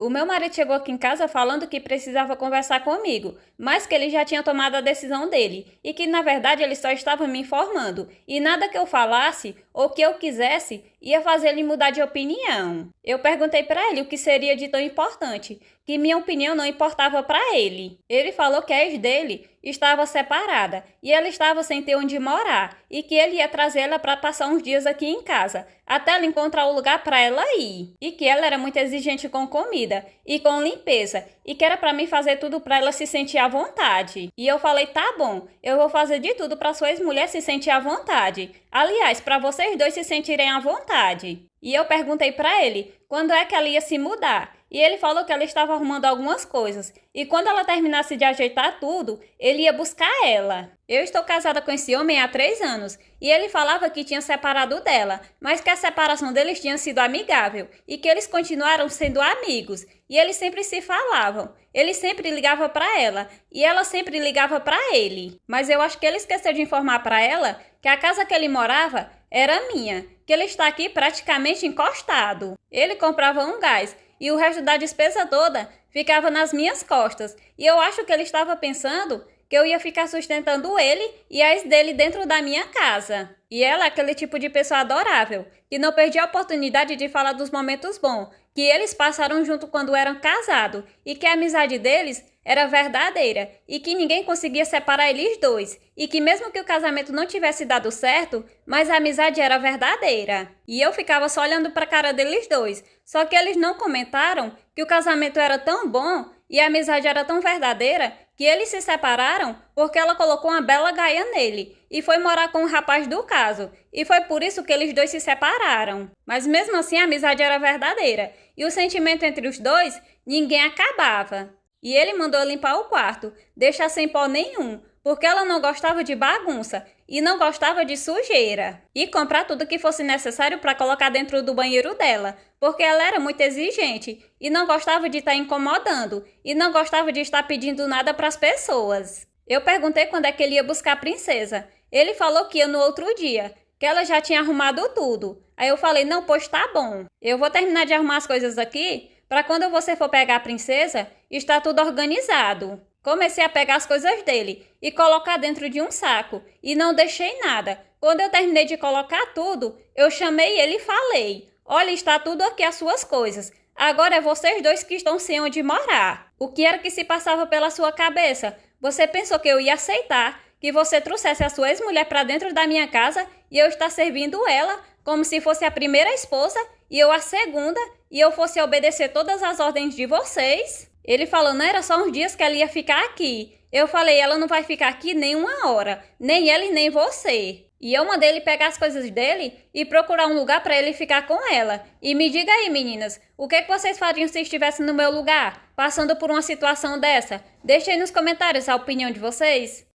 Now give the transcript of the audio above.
O meu marido chegou aqui em casa falando que precisava conversar comigo, mas que ele já tinha tomado a decisão dele e que na verdade ele só estava me informando e nada que eu falasse ou que eu quisesse ia fazer ele mudar de opinião. Eu perguntei para ele o que seria de tão importante, que minha opinião não importava para ele. Ele falou que a ex dele estava separada e ela estava sem ter onde morar e que ele ia trazer ela para passar uns dias aqui em casa, até ela encontrar o lugar para ela ir. E que ela era muito exigente com comida e com limpeza e que era para mim fazer tudo para ela se sentir à vontade. E eu falei, tá bom, eu vou fazer de tudo para sua ex-mulher se sentir à vontade. Aliás, para vocês dois se sentirem à vontade. E eu perguntei para ele quando é que ela ia se mudar. E ele falou que ela estava arrumando algumas coisas. E quando ela terminasse de ajeitar tudo, ele ia buscar ela. Eu estou casada com esse homem há 3 anos. E ele falava que tinha separado dela, mas que a separação deles tinha sido amigável. E que eles continuaram sendo amigos. E eles sempre se falavam. Ele sempre ligava para ela. E ela sempre ligava para ele. Mas eu acho que ele esqueceu de informar para ela que a casa que ele morava era minha. Que ele está aqui praticamente encostado. Ele comprava um gás. E o resto da despesa toda ficava nas minhas costas. E eu acho que ele estava pensando que eu ia ficar sustentando ele e a ex dele dentro da minha casa. E ela é aquele tipo de pessoa adorável, que não perdia a oportunidade de falar dos momentos bons que eles passaram junto quando eram casados e que a amizade deles era verdadeira e que ninguém conseguia separar eles dois e que mesmo que o casamento não tivesse dado certo, mas a amizade era verdadeira. E eu ficava só olhando para a cara deles dois, só que eles não comentaram que o casamento era tão bom e a amizade era tão verdadeira que eles se separaram porque ela colocou uma bela gaia nele e foi morar com o rapaz do caso. E foi por isso que eles dois se separaram. Mas mesmo assim a amizade era verdadeira e o sentimento entre os dois ninguém acabava. E ele mandou limpar o quarto, deixar sem pó nenhum, porque ela não gostava de bagunça e não gostava de sujeira. E comprar tudo que fosse necessário para colocar dentro do banheiro dela, porque ela era muito exigente e não gostava de estar incomodando e não gostava de estar pedindo nada para as pessoas. Eu perguntei quando é que ele ia buscar a princesa. Ele falou que ia no outro dia, que ela já tinha arrumado tudo. Aí eu falei, não, pois tá bom. Eu vou terminar de arrumar as coisas aqui para quando você for pegar a princesa, está tudo organizado. Comecei a pegar as coisas dele e colocar dentro de um saco e não deixei nada. Quando eu terminei de colocar tudo, eu chamei ele e falei, olha, está tudo aqui as suas coisas. Agora é vocês dois que estão sem onde morar. O que era que se passava pela sua cabeça? Você pensou que eu ia aceitar que você trouxesse a sua ex-mulher para dentro da minha casa e eu estar servindo ela como se fosse a primeira esposa e eu a segunda e eu fosse obedecer todas as ordens de vocês? Ele falou, não, era só uns dias que ela ia ficar aqui. Eu falei, ela não vai ficar aqui nem uma hora, nem ela e nem você. E eu mandei ele pegar as coisas dele e procurar um lugar para ele ficar com ela. E me diga aí, meninas, o que vocês fariam se estivessem no meu lugar, passando por uma situação dessa? Deixem aí nos comentários a opinião de vocês.